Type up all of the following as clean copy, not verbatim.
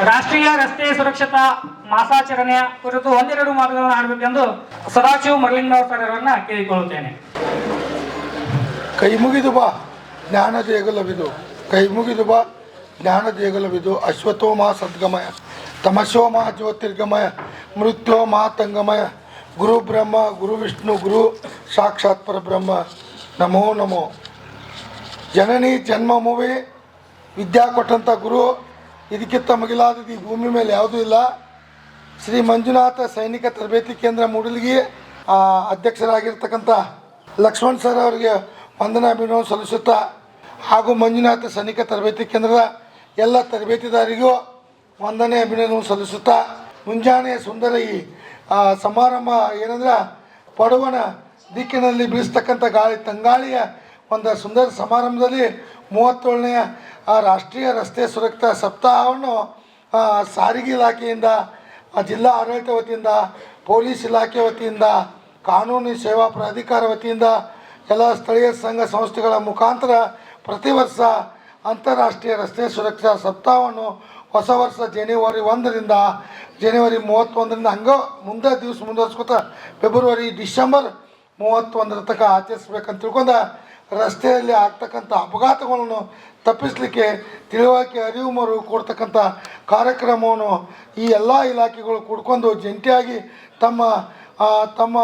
ರಾಷ್ಟ್ರೀಯ ರಸ್ತೆ ಸುರಕ್ಷತಾ ಮಾಸಾಚರಣೆಯ ಕುರಿತು ಒಂದೆರಡು ಮಾತುಗಳನ್ನು ಆಡಬೇಕೆಂದು ಸದಾಶಿವ ಮರಲಿಂಗನವರ ಸರ್ ಅವರನ್ನ ಕೇಳಿಕೊಳ್ಳುತ್ತೇನೆ. ಕೈ ಮುಗಿದು ಬಾ ಜ್ಞಾನ ದೇಗುಲವಿದು, ಕೈ ಮುಗಿದು ಬಾ ಜ್ಞಾನ ದೇಗುಲವಿದು. ಅಶ್ವಥೋಮ ಸದ್ಗಮಯ, ತಮಸೋಮ ಜ್ಯೋತಿರ್ಗಮಯ, ಮೃತ್ಯೋಮ ತಂಗಮಯ. ಗುರು ಬ್ರಹ್ಮ ಗುರು ವಿಷ್ಣು ಗುರು ಸಾಕ್ಷಾತ್ ಪರಬ್ರಹ್ಮ. ನಮೋ ನಮೋ. ಜನನಿ ಜನ್ಮಮುವೆ ವಿದ್ಯಾ ಕೊಟ್ಟಂಥ ಗುರು, ಇದಕ್ಕಿಂತ ಮಿಗಿಲಾದದ್ದು ಈ ಭೂಮಿ ಮೇಲೆ ಯಾವುದೂ ಇಲ್ಲ. ಶ್ರೀ ಮಂಜುನಾಥ ಸೈನಿಕ ತರಬೇತಿ ಕೇಂದ್ರ ಮೂಡಲಗಿ ಅಧ್ಯಕ್ಷರಾಗಿರ್ತಕ್ಕಂಥ ಲಕ್ಷ್ಮಣ್ ಸರ್ ಅವರಿಗೆ ವಂದನಾಭಿನಂದನೆ ಸಲ್ಲಿಸುತ್ತಾ, ಹಾಗೂ ಮಂಜುನಾಥ ಸೈನಿಕ ತರಬೇತಿ ಕೇಂದ್ರದ ಎಲ್ಲ ತರಬೇತಿದಾರರಿಗೂ ವಂದನೆ ಅಭಿನಂದನೆ ಸಲ್ಲಿಸುತ್ತಾ, ಮುಂಜಾನೆ ಸುಂದರ ಈ ಸಮಾರಂಭ ಏನಂದ್ರೆ ಪಡುವಣ ದಿಕ್ಕಿನಲ್ಲಿ ಬೀಸ್ತಕ್ಕಂಥ ಗಾಳಿ ತಂಗಾಳಿಯ ಒಂದು ಸುಂದರ ಸಮಾರಂಭದಲ್ಲಿ 37ನೇ ರಾಷ್ಟ್ರೀಯ ರಸ್ತೆ ಸುರಕ್ಷತಾ ಸಪ್ತಾಹವನ್ನು ಸಾರಿಗೆ ಇಲಾಖೆಯಿಂದ, ಜಿಲ್ಲಾ ಆಡಳಿತ ವತಿಯಿಂದ, ಪೊಲೀಸ್ ಇಲಾಖೆ ವತಿಯಿಂದ, ಕಾನೂನು ಸೇವಾ ಪ್ರಾಧಿಕಾರ ವತಿಯಿಂದ, ಎಲ್ಲ ಸ್ಥಳೀಯ ಸಂಘ ಸಂಸ್ಥೆಗಳ ಮುಖಾಂತರ ಪ್ರತಿ ವರ್ಷ ಅಂತಾರಾಷ್ಟ್ರೀಯ ರಸ್ತೆ ಸುರಕ್ಷತಾ ಸಪ್ತಾಹವನ್ನು ಹೊಸ ವರ್ಷ ಜನವರಿ 1ರಿಂದ ಜನವರಿ 31ರಿಂದ ಹಂಗೆ ಮುಂದೆ ದಿವಸ ಮುಂದುವರ್ಸ್ಕೊತ ಡಿಸೆಂಬರ್ 31ರ ತನಕ ಆಚರಿಸ್ಬೇಕಂತ ತಿಳ್ಕೊಂಡು ರಸ್ತೆಯಲ್ಲಿ ಆಗ್ತಕ್ಕಂಥ ಅಪಘಾತಗಳನ್ನು ತಪ್ಪಿಸಲಿಕ್ಕೆ ತಿಳುವಳಿಕೆ ಅರಿವು ಮರು ಕೊಡ್ತಕ್ಕಂಥ ಕಾರ್ಯಕ್ರಮವನ್ನು ಈ ಎಲ್ಲ ಇಲಾಖೆಗಳು ಕೂಡ್ಕೊಂಡು ಜಂಟಿಯಾಗಿ ತಮ್ಮ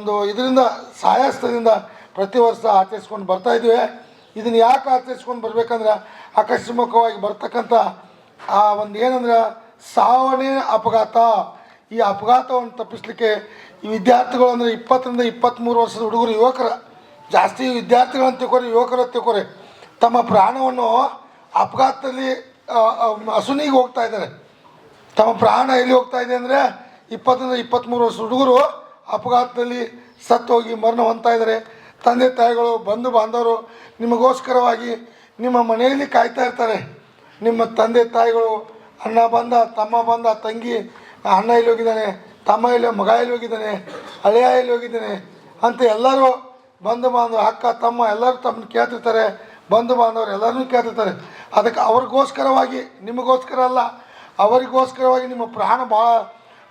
ಒಂದು ಇದರಿಂದ ಸಹಾಯಸ್ಥದಿಂದ ಪ್ರತಿ ವರ್ಷ ಆಚರಿಸ್ಕೊಂಡು ಬರ್ತಾಯಿದ್ವಿ. ಇದನ್ನು ಯಾಕೆ ಆಚರಿಸ್ಕೊಂಡು ಬರಬೇಕಂದ್ರೆ ಆಕಸ್ಮಿಕವಾಗಿ ಬರ್ತಕ್ಕಂಥ ಒಂದು ಏನಂದ್ರೆ ಸಾವನೇ ಅಪಘಾತ. ಈ ಅಪಘಾತವನ್ನು ತಪ್ಪಿಸಲಿಕ್ಕೆ ಈ ವಿದ್ಯಾರ್ಥಿಗಳು ಅಂದರೆ 20ರಿಂದ 23 ವರ್ಷದ ಹುಡುಗರು, ಯುವಕರು, ಜಾಸ್ತಿ ವಿದ್ಯಾರ್ಥಿಗಳಂತ ತಿಳ್ಕೊರಿ, ಯುವಕರು ತಿಳ್ಕೊರಿ, ತಮ್ಮ ಪ್ರಾಣವನ್ನು ಅಪಘಾತದಲ್ಲಿ ಅಸುನಿಗೆ ಹೋಗ್ತಾ ಇದ್ದಾರೆ. ತಮ್ಮ ಪ್ರಾಣ ಎಲ್ಲಿ ಹೋಗ್ತಾ ಇದೆ ಅಂದರೆ 20ರಿಂದ 23 ವರ್ಷ ಹುಡುಗರು ಅಪಘಾತದಲ್ಲಿ ಸತ್ತೋಗಿ ಮರಣ ಹೊಂದ್ತಾ ಇದ್ದಾರೆ. ತಂದೆ ತಾಯಿಗಳು, ಬಂಧು ಬಾಂಧವರು ನಿಮಗೋಸ್ಕರವಾಗಿ ನಿಮ್ಮ ಮನೆಯಲ್ಲಿ ಕಾಯ್ತಾ ಇರ್ತಾರೆ. ನಿಮ್ಮ ತಂದೆ ತಾಯಿಗಳು, ಅಣ್ಣ ಬಂದ, ತಮ್ಮ ಬಂದ, ತಂಗಿ, ಅಣ್ಣ ಎಲ್ಲಿ ಹೋಗಿದ್ದಾನೆ, ತಮ್ಮ ಎಲ್ಲಿ, ಮಗ ಎಲ್ಲಿ ಹೋಗಿದ್ದಾನೆ, ಹಳೆಯ ಎಲ್ಲಿ ಹೋಗಿದ್ದಾನೆ ಅಂತ ಎಲ್ಲರೂ ಬಂಧು ಬಾಂಧವರು, ಅಕ್ಕ ತಮ್ಮ ಎಲ್ಲರೂ ತಮ್ಮನ್ನು ಕೇಳ್ತಿರ್ತಾರೆ. ಬಂಧು ಬಾಂಧವರು ಎಲ್ಲರೂ ಕೇಳ್ತಿರ್ತಾರೆ. ಅದಕ್ಕೆ ಅವ್ರಿಗೋಸ್ಕರವಾಗಿ, ನಿಮಗೋಸ್ಕರ ಅಲ್ಲ, ಅವರಿಗೋಸ್ಕರವಾಗಿ ನಿಮ್ಮ ಪ್ರಾಣ ಭಾಳ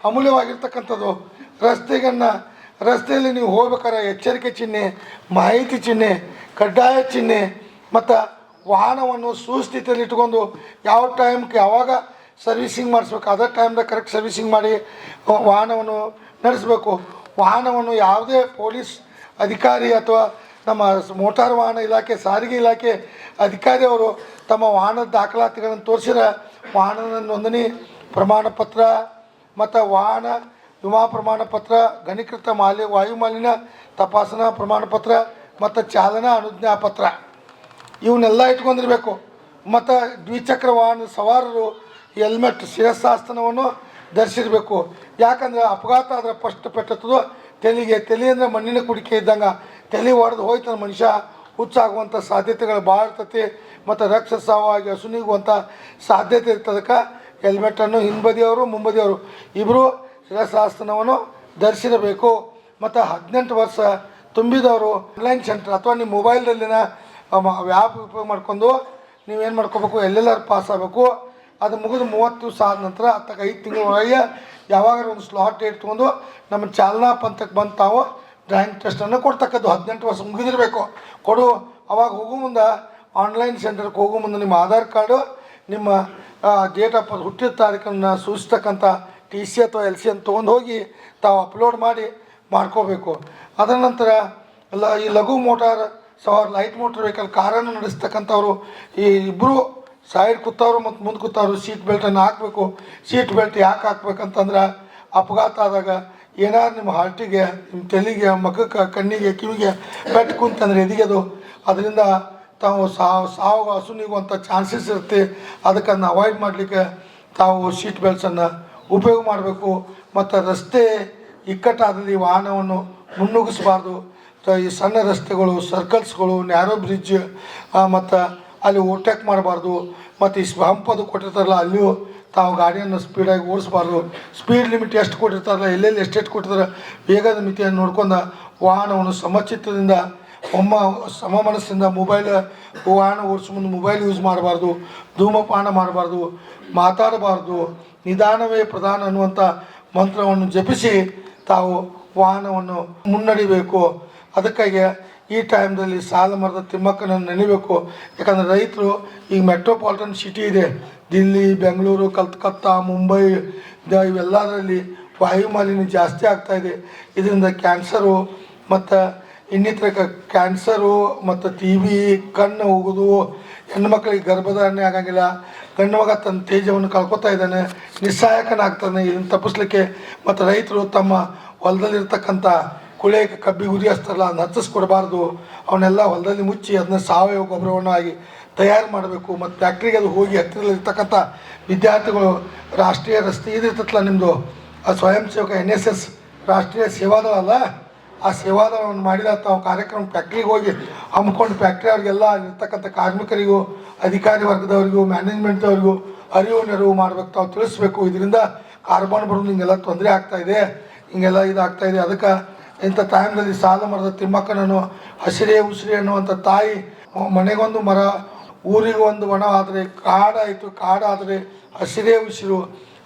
ಅಮೂಲ್ಯವಾಗಿರ್ತಕ್ಕಂಥದ್ದು. ರಸ್ತೆಯಲ್ಲಿ ನೀವು ಹೋಗ್ಬೇಕಾದ್ರೆ ಎಚ್ಚರಿಕೆ ಚಿಹ್ನೆ, ಮಾಹಿತಿ ಚಿಹ್ನೆ, ಕಡ್ಡಾಯ ಚಿಹ್ನೆ ಮತ್ತು ವಾಹನವನ್ನು ಸುಸ್ಥಿತಿಯಲ್ಲಿ ಇಟ್ಕೊಂಡು ಯಾವ ಟೈಮ್ಗೆ ಯಾವಾಗ ಸರ್ವಿಸಿಂಗ್ ಮಾಡಿಸ್ಬೇಕು ಅದೇ ಟೈಮ್ದಾಗ ಕರೆಕ್ಟ್ ಸರ್ವಿಸಿಂಗ್ ಮಾಡಿ ವಾಹನವನ್ನು ನಡೆಸಬೇಕು. ವಾಹನವನ್ನು ಯಾವುದೇ ಪೊಲೀಸ್ ಅಧಿಕಾರಿ ಅಥವಾ ನಮ್ಮ ಮೋಟಾರ್ ವಾಹನ ಇಲಾಖೆ, ಸಾರಿಗೆ ಇಲಾಖೆ ಅಧಿಕಾರಿಯವರು ತಮ್ಮ ವಾಹನದ ದಾಖಲಾತಿಗಳನ್ನು ತೋರಿಸಿದ್ರೆ ವಾಹನದ ನೋಂದಣಿ ಪ್ರಮಾಣ ಪತ್ರ ಮತ್ತು ವಾಹನ ವಿಮಾ ಪ್ರಮಾಣ ಪತ್ರ, ಘನೀಕೃತ ವಾಯು ಮಾಲಿನ್ಯ ತಪಾಸಣಾ ಪ್ರಮಾಣ ಪತ್ರ ಮತ್ತು ಚಾಲನಾ ಅನುಜ್ಞಾ ಪತ್ರ ಇವನ್ನೆಲ್ಲ ಇಟ್ಕೊಂಡಿರಬೇಕು. ಮತ್ತು ದ್ವಿಚಕ್ರ ವಾಹನ ಸವಾರರು ಹೆಲ್ಮೆಟ್, ಶಿರಸ್ಸಾಸ್ತನವನ್ನು ಧರಿಸಿರಬೇಕು. ಯಾಕಂದರೆ ಅಪಘಾತ ಆದರೆ ಫಸ್ಟ್ ಪೆಟ್ಟತ್ತದು ತಲೆ ಅಂದರೆ ಮಣ್ಣಿನ ಕುಡಿಕೆ ಇದ್ದಂಗೆ ತಲೆ ಹೊಡೆದು ಹೋಯ್ತು ಮನುಷ್ಯ ಹುಚ್ಚಾಗುವಂಥ ಸಾಧ್ಯತೆಗಳು ಭಾಳ ಇರ್ತೈತಿ. ಮತ್ತು ರಕ್ತಸ್ರಾವವಾಗಿ ಅಸುನೀಗುವಂಥ ಸಾಧ್ಯತೆ ಇರ್ತದಕ್ಕೆ ಹೆಲ್ಮೆಟನ್ನು ಹಿಂಬದಿಯವರು ಮುಂಬದಿಯವರು ಇಬ್ಬರು ಶಿರಸ್ಸಾಸ್ತನವನ್ನು ಧರಿಸಿರಬೇಕು. ಮತ್ತು 18 ವರ್ಷ ತುಂಬಿದವರು ಆನ್ಲೈನ್ ಸೆಂಟರ್ ಅಥವಾ ನಿಮ್ಮ ಮೊಬೈಲ್ದಲ್ಲಿನ ಆ್ಯಪ್ ಉಪಯೋಗ ಮಾಡ್ಕೊಂಡು ನೀವೇನು ಮಾಡ್ಕೋಬೇಕು, ಎಲ್ಲೆಲ್ಲರೂ ಪಾಸ್ ಆಗಬೇಕು. ಅದು ಮುಗಿದು 30 ದಿವಸ ಆದ ನಂತರ 5 ತಿಂಗಳ ಒಳಗೆ ಯಾವಾಗ ಒಂದು ಸ್ಲಾಟ್ ಡೇಟ್ ತೊಗೊಂಡು ನಮ್ಮ ಚಾಲನಾ ಪಂಥಕ್ಕೆ ಬಂದು ತಾವು ಡ್ರಾಯಿಂಗ್ ಟೆಸ್ಟನ್ನು ಕೊಡ್ತಕ್ಕದ್ದು. 18 ವರ್ಷ ಮುಗಿದಿರಬೇಕು ಕೊಡು. ಅವಾಗ ಹೋಗೋ ಮುಂದೆ ಆನ್ಲೈನ್ ಸೆಂಟರ್ಗೆ ಹೋಗೋ ಮುಂದೆ ನಿಮ್ಮ ಆಧಾರ್ ಕಾರ್ಡು, ನಿಮ್ಮ ಡೇಟ್ ಆಫ್ ಬರ್ತ್ ಹುಟ್ಟಿದ ತಾರೀಕನ್ನು ಸೂಚಿಸ್ತಕ್ಕಂಥ TC ಅಥವಾ LC ಅಂತ ತೊಗೊಂಡು ಹೋಗಿ ತಾವು ಅಪ್ಲೋಡ್ ಮಾಡ್ಕೋಬೇಕು. ಅದರ ನಂತರ ಈ ಲಘು ಮೋಟಾರ್ ಸವಾರ, ಲೈಟ್ ಮೋಟರ್ ವೆಹಿಕಲ್, ಕಾರನ್ನು ನಡೆಸ್ತಕ್ಕಂಥವ್ರು ಈ ಇಬ್ಬರು ಸೈಡ್ ಕೂತವರು ಮತ್ತು ಮುಂದೆ ಕೂತವರು ಸೀಟ್ ಬೆಲ್ಟನ್ನು ಹಾಕಬೇಕು. ಸೀಟ್ ಬೆಲ್ಟ್ ಯಾಕೆ ಹಾಕ್ಬೇಕಂತಂದ್ರೆ ಅಪಘಾತ ಆದಾಗ ಏನಾದ್ರು ನಿಮ್ಮ ಹಾರ್ಟಿಗೆ, ನಿಮ್ಮ ತಲೆಗೆ, ಮಖಕ್ಕೆ, ಕಣ್ಣಿಗೆ, ಕಿವಿಗೆ ಬೆಟ್ಟು ಕುಂತಂದ್ರೆ ಎದಿಗೆದು ಅದರಿಂದ ತಾವು ಸಾವು ಹಸುನಿಗುವಂಥ ಚಾನ್ಸಸ್ ಇರುತ್ತೆ. ಅದಕ್ಕನ್ನು ಅವಾಯ್ಡ್ ಮಾಡಲಿಕ್ಕೆ ತಾವು ಸೀಟ್ ಬೆಲ್ಟ್ಸನ್ನು ಉಪಯೋಗ ಮಾಡಬೇಕು. ಮತ್ತು ರಸ್ತೆ ಇಕ್ಕಟ್ಟಾದಲ್ಲಿ ವಾಹನವನ್ನು ಮುನ್ನುಗ್ಗಿಸಬಾರ್ದು. ಈ ಸಣ್ಣ ರಸ್ತೆಗಳು, ಸರ್ಕಲ್ಸ್ಗಳು, ನ್ಯಾರೋ ಬ್ರಿಡ್ಜ್ ಮತ್ತು ಅಲ್ಲಿ ಓವರ್ಟೇಕ್ ಮಾಡಬಾರ್ದು. ಮತ್ತು ಈ ಹಂಪದು ಕೊಟ್ಟಿರ್ತಾರಲ್ಲ ಅಲ್ಲಿಯೂ ತಾವು ಗಾಡಿಯನ್ನು ಸ್ಪೀಡಾಗಿ ಓಡಿಸ್ಬಾರ್ದು. ಸ್ಪೀಡ್ ಲಿಮಿಟ್ ಎಷ್ಟು ಕೊಟ್ಟಿರ್ತಾರಲ್ಲ, ಎಲ್ಲೆಲ್ಲಿ ಎಷ್ಟೆಷ್ಟು ಕೊಟ್ಟಿರ್ತಾರೆ ವೇಗದ ಮಿತಿಯನ್ನು ನೋಡ್ಕೊಂಡು ವಾಹನವನ್ನು ಸಮಚಿತ್ತದಿಂದ ಸಮ ಮನಸ್ಸಿಂದ ಮೊಬೈಲ್ ವಾಹನ ಓಡಿಸೋ ಮುಂದೆ ಮೊಬೈಲ್ ಯೂಸ್ ಮಾಡಬಾರ್ದು, ಧೂಮಪಾನ ಮಾಡಬಾರ್ದು, ಮಾತಾಡಬಾರ್ದು, ನಿಧಾನವೇ ಪ್ರಧಾನ ಅನ್ನುವಂಥ ಮಂತ್ರವನ್ನು ಜಪಿಸಿ ತಾವು ವಾಹನವನ್ನು ಮುನ್ನಡಿಬೇಕು. ಅದಕ್ಕಾಗಿ ಈ ಟೈಮ್ದಲ್ಲಿ ಸಾಲ ಮರದ ತಿಮ್ಮಕ್ಕನನ್ನು ನೆನೆಯಬೇಕು. ಯಾಕಂದರೆ ರೈತರು ಈಗ ಮೆಟ್ರೋಪಾಲಿಟನ್ ಸಿಟಿ ಇದೆ, ದಿಲ್ಲಿ, ಬೆಂಗಳೂರು, ಕಲ್ಕತ್ತಾ, ಮುಂಬೈ ಇವೆಲ್ಲದರಲ್ಲಿ ವಾಯು ಮಾಲಿನ್ಯ ಜಾಸ್ತಿ ಆಗ್ತಾಯಿದೆ. ಇದರಿಂದ ಕ್ಯಾನ್ಸರು ಮತ್ತು ಇನ್ನಿತರ ಕ್ಯಾನ್ಸರು ಮತ್ತು ಟಿ ಬಿ, ಕಣ್ಣು ಹೋಗೋದು, ಹೆಣ್ಮಕ್ಳಿಗೆ ಗರ್ಭಧಾರಣೆ ಆಗಂಗಿಲ್ಲ, ಗಂಡು ಮಗ ತನ್ನ ತೇಜವನ್ನು ಕಳ್ಕೊತಾ ಇದ್ದಾನೆ, ನಿಸ್ಸಹಾಯಕನಾಗ್ತಾನೆ. ಇದನ್ನು ತಪ್ಪಿಸ್ಲಿಕ್ಕೆ ಮತ್ತು ರೈತರು ತಮ್ಮ ಹೊಲದಲ್ಲಿರ್ತಕ್ಕಂಥ ಕುಳೆ ಕಬ್ಬಿ ಉರಿ ಹಚ್ತಾರಲ್ಲ, ಅದನ್ನ ಹಚ್ಚಿಸ್ಕೊಡ್ಬಾರ್ದು. ಅವನ್ನೆಲ್ಲ ಹೊಲದಲ್ಲಿ ಮುಚ್ಚಿ ಅದನ್ನ ಸಾವಯವ ಗೊಬ್ಬರವನ್ನು ಆಗಿ ತಯಾರು ಮಾಡಬೇಕು. ಮತ್ತು ಫ್ಯಾಕ್ಟ್ರಿಗೆ ಅದು ಹೋಗಿ ಹತ್ತಿರಲ್ಲಿರ್ತಕ್ಕಂಥ ವಿದ್ಯಾರ್ಥಿಗಳು ರಾಷ್ಟ್ರೀಯ ರಸ್ತೆ ಇದಿರ್ತಲ್ಲ ನಿಮ್ಮದು ಸ್ವಯಂ ಸೇವಕ NSS ರಾಷ್ಟ್ರೀಯ ಸೇವಾದಳ ಅಲ್ಲ, ಆ ಸೇವಾದಳವನ್ನು ಮಾಡಿದ ತಾವು ಕಾರ್ಯಕ್ರಮ ಫ್ಯಾಕ್ಟ್ರಿಗೆ ಹೋಗಿ ಹಮ್ಮಿಕೊಂಡು ಫ್ಯಾಕ್ಟ್ರಿ ಅವ್ರಿಗೆಲ್ಲ ಇರ್ತಕ್ಕಂಥ ಕಾರ್ಮಿಕರಿಗೂ, ಅಧಿಕಾರಿ ವರ್ಗದವರಿಗೂ, ಮ್ಯಾನೇಜ್ಮೆಂಟ್ದವ್ರಿಗೂ ಅರಿವು ನೆರವು ಮಾಡ್ಬೇಕು, ತಾವು ತಿಳಿಸ್ಬೇಕು. ಇದರಿಂದ ಕಾರ್ಬನ್ ಬರೋದು ಹಿಂಗೆಲ್ಲ ತೊಂದರೆ ಆಗ್ತಾಯಿದೆ, ಹಿಂಗೆಲ್ಲ ಇದಾಗ್ತಾಯಿದೆ. ಅದಕ್ಕೆ ಇಂಥ ಟೈಮ್ದಲ್ಲಿ ಸಾಲ ಮರದ ತಿಮ್ಮಕ್ಕನನ್ನು ಹಸಿರೇ ಉಸಿರೇ ಅನ್ನುವಂಥ ತಾಯಿ ಮನೆಗೊಂದು ಮರ ಊರಿಗೂ ಒಂದು ವನ ಆದರೆ ಕಾಡಾಯಿತು, ಕಾಡಾದರೆ ಹಸಿರೇ ಉಸಿರು,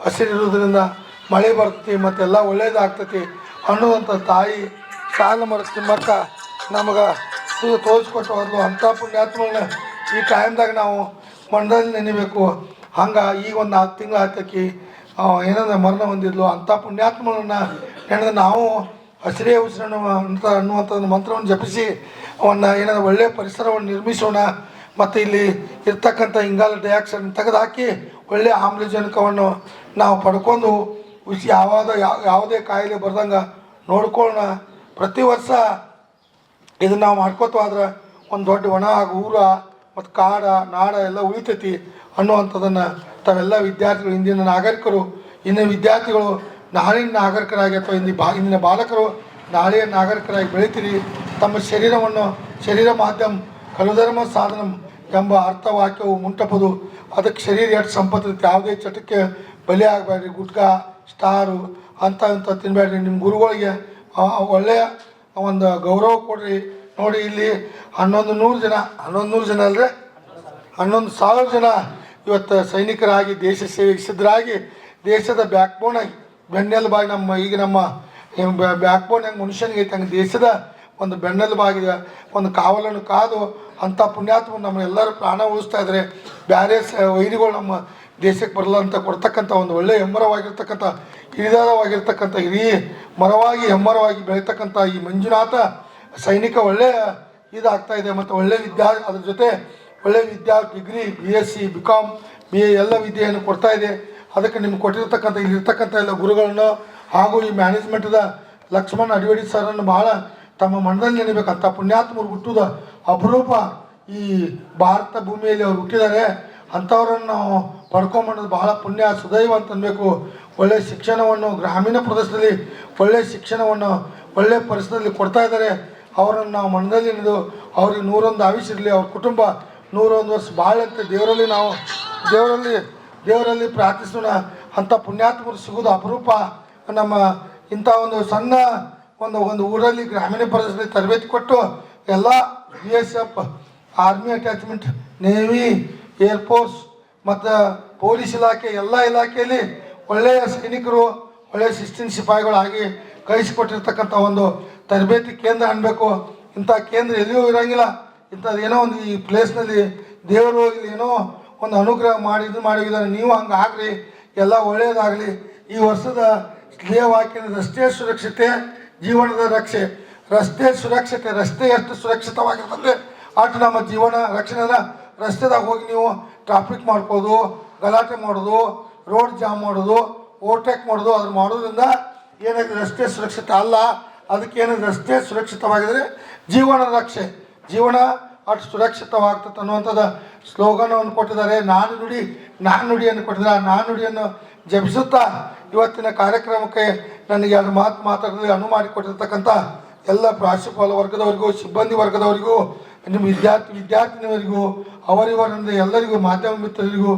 ಹಸಿರಿರೋದ್ರಿಂದ ಮಳೆ ಬರ್ತೈತಿ ಮತ್ತೆಲ್ಲ ಒಳ್ಳೇದಾಗ್ತೈತಿ ಅನ್ನುವಂಥ ತಾಯಿ ಸಾಲ ಮರದ ತಿಮ್ಮಕ್ಕ ನಮಗೆ ತೋರಿಸ್ಕೊಟ್ಟು ಹೋದ್ಲು. ಅಂಥ ಪುಣ್ಯಾತ್ಮಗಳನ್ನ ಈ ಟೈಮ್ದಾಗ ನಾವು ಮಂಡಲದಲ್ಲಿ ನೆನಿಬೇಕು. ಹಂಗೆ ಈಗ ಒಂದು 4 ತಿಂಗಳು ಆಯ್ತಕ್ಕಿ ಏನಂದ್ರೆ ಮರಣ ಹೊಂದಿದ್ಲು. ಅಂಥ ಪುಣ್ಯಾತ್ಮಗಳನ್ನ ನೆನೆದು ನಾವು ಹಸಿರೇ ಉಸಿರನ್ನು ಅನ್ನುವಂಥ ಮಂತ್ರವನ್ನು ಜಪಿಸಿ ಅವನ್ನ ಏನಂದ್ರೆ ಒಳ್ಳೆಯ ಪರಿಸರವನ್ನು ನಿರ್ಮಿಸೋಣ. ಮತ್ತು ಇಲ್ಲಿ ಇರ್ತಕ್ಕಂಥ ಇಂಗಾಲ ಡೈಆಕ್ಸೈಡ್ ತೆಗೆದುಹಾಕಿ ಒಳ್ಳೆಯ ಆಮ್ಲಜನಕವನ್ನು ನಾವು ಪಡ್ಕೊಂಡು ಯಾವುದೇ ಕಾಯಿಲೆ ಬರ್ದಂಗೆ ನೋಡ್ಕೊಳ್ಳೋಣ. ಪ್ರತಿ ವರ್ಷ ಇದನ್ನು ನಾವು ಮಾಡ್ಕೋತ ಆದ್ರೆ ಒಂದು ದೊಡ್ಡ ಒಣ ಊರ ಮತ್ತು ಕಾಡ ನಾಡ ಎಲ್ಲ ಉಳಿತೈತಿ ಅನ್ನುವಂಥದ್ದನ್ನು ತಾವೆಲ್ಲ ವಿದ್ಯಾರ್ಥಿಗಳು, ಇಂದಿನ ನಾಗರಿಕರು, ಇನ್ನು ವಿದ್ಯಾರ್ಥಿಗಳು ನಾಳಿನ ನಾಗರಿಕರಾಗಿ ಅಥವಾ ಇಂದಿನ ಬಾಲಕರು ನಾಳೆಯ ನಾಗರಿಕರಾಗಿ ಬೆಳಿತೀರಿ. ತಮ್ಮ ಶರೀರ ಮಾಧ್ಯಮ ಕಲುಧರ್ಮ ಸಾಧನ ಎಂಬ ಅರ್ಥವಾಕ್ಯವು ಮುಂಟಪದು. ಅದಕ್ಕೆ ಶರೀರ ಎಷ್ಟು ಸಂಪತ್ತು ಯಾವುದೇ ಚಟಕ್ಕೆ ಬಲಿ ಆಗಬೇಡ್ರಿ. ಗುಟ್ಕಾ, ಸ್ಟಾರು ಇಂಥ ತಿನ್ನಬೇಡ್ರಿ. ನಿಮ್ಮ ಗುರುಗಳಿಗೆ ಒಳ್ಳೆಯ ಒಂದು ಗೌರವ ಕೊಡ್ರಿ. ನೋಡಿ ಇಲ್ಲಿ 1100 ಜನ ಅಲ್ಲದೆ 11,000 ಜನ ಇವತ್ತು ಸೈನಿಕರಾಗಿ ದೇಶ ಸೇವೆಗೆ ಸಿದ್ಧರಾಗಿ ದೇಶದ ಬ್ಯಾಕ್ಬೋನ್ ಆಗಿ ಬೆನ್ನೆಲುಬಾಗಿ ನಮ್ಮ ಬ್ಯಾಕ್ಬೋನ್ ಹೆಂಗೆ ಮನುಷ್ಯನಿಗೆ ಐತೆ ಹಂಗೆ ದೇಶದ ಒಂದು ಬೆನ್ನೆಲುಬಾಗಿದೆ. ಒಂದು ಕಾವಲನ್ನು ಕಾದು ಅಂಥ ಪುಣ್ಯಾತ್ಮ ನಮ್ಮೆಲ್ಲರೂ ಪ್ರಾಣ ಉಳಿಸ್ತಾ ಇದ್ದಾರೆ. ಬೇರೆ ವೈರಿಗಳು ನಮ್ಮ ದೇಶಕ್ಕೆ ಬರಲ್ಲ ಅಂತ ಕೊಡ್ತಕ್ಕಂಥ ಒಂದು ಒಳ್ಳೆಯ ಹೆಮ್ಮರವಾಗಿರ್ತಕ್ಕಂಥ ಹಿರಿದಾರವಾಗಿರ್ತಕ್ಕಂಥ ಹಿರಿಯ ಮರವಾಗಿ ಹೆಮ್ಮರವಾಗಿ ಬೆಳೀತಕ್ಕಂಥ ಈ ಮಂಜುನಾಥ ಸೈನಿಕ ಒಳ್ಳೆಯ ಇದಾಗ್ತಾಯಿದೆ. ಮತ್ತು ಒಳ್ಳೆಯ ಅದ್ರ ಜೊತೆ ಒಳ್ಳೆಯ ಡಿಗ್ರಿ BSc BCom BA ಎಲ್ಲ ವಿದ್ಯೆಯನ್ನು ಕೊಡ್ತಾಯಿದೆ. ಅದಕ್ಕೆ ನಿಮ್ಗೆ ಕೊಟ್ಟಿರ್ತಕ್ಕಂಥ ಇಲ್ಲಿರ್ತಕ್ಕಂಥ ಎಲ್ಲ ಗುರುಗಳನ್ನು ಹಾಗೂ ಈ ಮ್ಯಾನೇಜ್ಮೆಂಟದ ಲಕ್ಷ್ಮಣ್ ಅಡಿವಡಿ ಸರ್ರನ್ನು ಭಾಳ ತಮ್ಮ ಮನದಲ್ಲಿ ನೆನಬೇಕಂತ ಪುಣ್ಯಾತ್ಮರು ಹುಟ್ಟುದ ಅಪರೂಪ ಈ ಭಾರತ ಭೂಮಿಯಲ್ಲಿ ಅವ್ರು ಹುಟ್ಟಿದ್ದಾರೆ. ಅಂಥವ್ರನ್ನು ನಾವು ಪಡ್ಕೊಂಬಂದು ಭಾಳ ಪುಣ್ಯ ಸುದೈವ ಅಂತ ಅನ್ಬೇಕು. ಒಳ್ಳೆಯ ಶಿಕ್ಷಣವನ್ನು ಗ್ರಾಮೀಣ ಪ್ರದೇಶದಲ್ಲಿ ಒಳ್ಳೆಯ ಶಿಕ್ಷಣವನ್ನು ಒಳ್ಳೆಯ ಪರಿಸರದಲ್ಲಿ ಕೊಡ್ತಾ ಇದ್ದಾರೆ. ಅವರನ್ನು ನಾವು ಮನದಲ್ಲಿ ನೆನೆದು ಅವ್ರಿಗೆ 101 ಆಯುಷ್ಯ ಇರಲಿ, ಅವ್ರ ಕುಟುಂಬ 101 ವರ್ಷ ಭಾಳ ಅಂತ ದೇವರಲ್ಲಿ ಪ್ರಾರ್ಥಿಸೋಣ. ಅಂಥ ಪುಣ್ಯಾತ್ಮರು ಸಿಗೋದು ಅಪರೂಪ. ನಮ್ಮ ಇಂಥ ಒಂದು ಸಣ್ಣ ಒಂದು ಊರಲ್ಲಿ ಗ್ರಾಮೀಣ ಪ್ರದೇಶದಲ್ಲಿ ತರಬೇತಿ ಕೊಟ್ಟು ಎಲ್ಲ BSF army attachment, navy, air force ಮತ್ತು ಪೊಲೀಸ್ ಇಲಾಖೆ ಎಲ್ಲ ಇಲಾಖೆಯಲ್ಲಿ ಒಳ್ಳೆಯ ಸೈನಿಕರು, ಒಳ್ಳೆಯ ಶಿಸ್ತಿನ ಸಿಪಾಯಿಗಳಾಗಿ ಕಳಿಸಿಕೊಟ್ಟಿರ್ತಕ್ಕಂಥ ಒಂದು ತರಬೇತಿ ಕೇಂದ್ರ ಅನ್ಬೇಕು. ಇಂಥ ಕೇಂದ್ರ ಎಲ್ಲಿಯೂ ಇರೋಂಗಿಲ್ಲ. ಇಂಥದ್ದು ಏನೋ ಒಂದು ಈ ಪ್ಲೇಸ್ನಲ್ಲಿ ದೇವರು ಇಲ್ಲಿ ಏನೋ ಒಂದು ಅನುಗ್ರಹ ಮಾಡಿದ್ದಾರೆ. ನೀವು ಹಂಗೆ ಆಗ್ರಿ, ಎಲ್ಲ ಒಳ್ಳೆಯದಾಗಲಿ. ಈ ವರ್ಷದ ಧ್ಯೇಯವಾಕ್ಯ ರಸ್ತೆ ಸುರಕ್ಷತೆ ಜೀವನದ ರಕ್ಷೆ. ರಸ್ತೆ ಸುರಕ್ಷತೆ, ರಸ್ತೆ ಎಷ್ಟು ಸುರಕ್ಷಿತವಾಗಿರ್ತಂದರೆ ಅಷ್ಟು ನಮ್ಮ ಜೀವನ ರಕ್ಷಣೆ. ರಸ್ತೆದಾಗ ಹೋಗಿ ನೀವು ಟ್ರಾಫಿಕ್ ಮಾಡ್ಕೋದು, ಗಲಾಟೆ ಮಾಡೋದು, ರೋಡ್ ಜಾಮ್ ಮಾಡೋದು, ಓವರ್ಟೇಕ್ ಮಾಡೋದು, ಅದ್ರ ಮಾಡೋದ್ರಿಂದ ಏನಾಗಿದೆ ರಸ್ತೆ ಸುರಕ್ಷಿತ ಅಲ್ಲ. ಅದಕ್ಕೇನಿದೆ ರಸ್ತೆ ಸುರಕ್ಷಿತವಾಗಿದ್ದರೆ ಜೀವನ ರಕ್ಷೆ, ಜೀವನ ಅಷ್ಟು ಸುರಕ್ಷಿತವಾಗ್ತದೆ ಅನ್ನುವಂಥದ್ದು ಸ್ಲೋಗನವನ್ನು ಕೊಟ್ಟಿದ್ದಾರೆ. ನಾನು ನುಡಿಯನ್ನು ಕೊಟ್ಟಿದ್ದಾರೆ. ಆ ನುಡಿಯನ್ನು ಜಪಿಸುತ್ತಾ ಇವತ್ತಿನ ಕಾರ್ಯಕ್ರಮಕ್ಕೆ ನನಗೆ 2 ಮಾತು ಮಾತಾಡಲು ಅನುವು ಮಾಡಿಕೊಟ್ಟಿರ್ತಕ್ಕಂಥ ಎಲ್ಲ ಪ್ರಾಂಶುಪಾಲ ವರ್ಗದವರಿಗೂ, ಸಿಬ್ಬಂದಿ ವರ್ಗದವರಿಗೂ, ನಿಮ್ಮ ವಿದ್ಯಾರ್ಥಿನಿಯವರಿಗೂ, ಅವರಿವರಿಂದ ಎಲ್ಲರಿಗೂ, ಮಾಧ್ಯಮ ಮಿತ್ರರಿಗೂ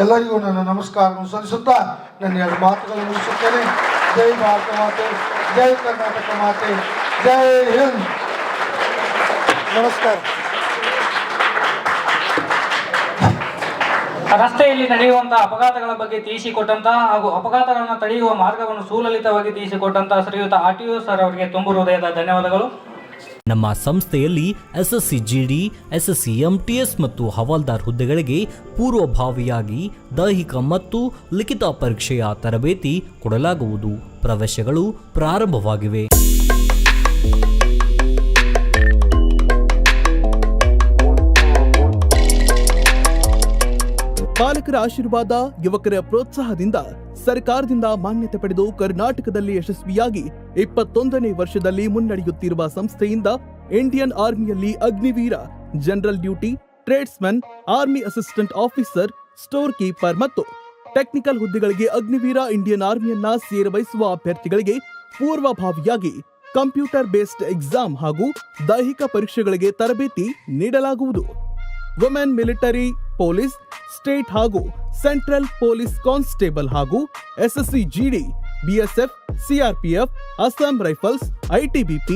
ಎಲ್ಲರಿಗೂ ನನ್ನ ನಮಸ್ಕಾರವನ್ನು ಸಲ್ಲಿಸುತ್ತಾ ನನ್ನ 2 ಮಾತುಗಳನ್ನು ಮುಗಿಸುತ್ತೇನೆ. ಜೈ ಭಾರತ ಮಾತೆ, ಜೈ ಕರ್ನಾಟಕ ಮಾತೆ, ಜೈ ಹಿಂದ್. ನಮಸ್ಕಾರ. ರಸ್ತೆಯಲ್ಲಿ ನಡೆಯುವಂತಹ ಅಪಘಾತಗಳ ಬಗ್ಗೆ ತಿಳಿಸಿಕೊಟ್ಟಂತಹ ಹಾಗೂ ಅಪಘಾತಗಳನ್ನು ತಡೆಯುವ ಮಾರ್ಗವನ್ನು ಸುಲಲಿತವಾಗಿ ತಿಳಿಸಿಕೊಟ್ಟಂತಹ ಶ್ರೀಯುತ RTO ಸರ್ ಅವರಿಗೆ ತುಂಬು ಹೃದಯದ ಧನ್ಯವಾದಗಳು. ನಮ್ಮ ಸಂಸ್ಥೆಯಲ್ಲಿ SSC GD, SSC MTS ಮತ್ತು ಹವಾಲ್ದಾರ್ ಹುದ್ದೆಗಳಿಗೆ ಪೂರ್ವಭಾವಿಯಾಗಿ ದೈಹಿಕ ಮತ್ತು ಲಿಖಿತ ಪರೀಕ್ಷೆಯ ತರಬೇತಿ ಕೊಡಲಾಗುವುದು. ಪ್ರವೇಶಗಳು ಪ್ರಾರಂಭವಾಗಿವೆ. ಪಾಲಕರ ಆಶೀರ್ವಾದ, ಯುವಕರ ಪ್ರೋತ್ಸಾಹದಿಂದ ಸರ್ಕಾರದಿಂದ ಮಾನ್ಯತೆ ಪಡೆದು ಕರ್ನಾಟಕದಲ್ಲಿ ಯಶಸ್ವಿಯಾಗಿ 21ನೇ ವರ್ಷದಲ್ಲಿ ಮುನ್ನಡೆಯುತ್ತಿರುವ ಸಂಸ್ಥೆಯಿಂದ ಇಂಡಿಯನ್ ಆರ್ಮಿಯಲ್ಲಿ Agniveer, general duty, tradesman, army assistant officer, store keeper ಮತ್ತು ಟೆಕ್ನಿಕಲ್ ಹುದ್ದೆಗಳಿಗೆ ಅಗ್ನಿವೀರ ಇಂಡಿಯನ್ ಆರ್ಮಿಯನ್ನ ಸೇರಬಯಸುವ ಅಭ್ಯರ್ಥಿಗಳಿಗೆ ಪೂರ್ವಭಾವಿಯಾಗಿ ಕಂಪ್ಯೂಟರ್ ಬೇಸ್ಡ್ ಎಕ್ಸಾಮ್ ಹಾಗೂ ದೈಹಿಕ ಪರೀಕ್ಷೆಗಳಿಗೆ ತರಬೇತಿ ನೀಡಲಾಗುವುದು. ವುಮೆನ್ ಮಿಲಿಟರಿ, ಪೊಲೀಸ್, ಸ್ಟೇಟ್ ಹಾಗೂ ಸೆಂಟ್ರಲ್ ಪೊಲೀಸ್ ಕಾನ್ಸ್ಟೇಬಲ್ ಹಾಗೂ SSC GD, BSF, CRPF, Assam rifles, ITBP,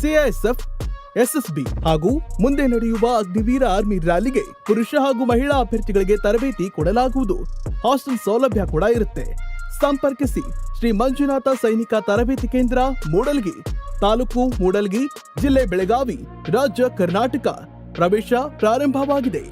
CISF, SSB ಹಾಗೂ ಮುಂದೆ ನಡೆಯುವ ಅಗ್ನಿವೀರ ಆರ್ಮಿ ರ್ಯಾಲಿಗೆ ಪುರುಷ ಹಾಗೂ ಮಹಿಳಾ ಅಭ್ಯರ್ಥಿಗಳಿಗೆ ತರಬೇತಿ ಕೊಡಲಾಗುವುದು. ಹಾಸ್ಟೆಲ್ ಸೌಲಭ್ಯ ಕೂಡ ಇರುತ್ತೆ. ಸಂಪರ್ಕಿಸಿ ಶ್ರೀ ಮಂಜುನಾಥ ಸೈನಿಕ ತರಬೇತಿ ಕೇಂದ್ರ, ಮೂಡಲ್ಗಿ, ತಾಲೂಕು ಮೂಡಲ್ಗಿ, ಜಿಲ್ಲೆ ಬೆಳಗಾವಿ, ರಾಜ್ಯ ಕರ್ನಾಟಕ. ಪ್ರವೇಶ ಪ್ರಾರಂಭವಾಗಿದೆ.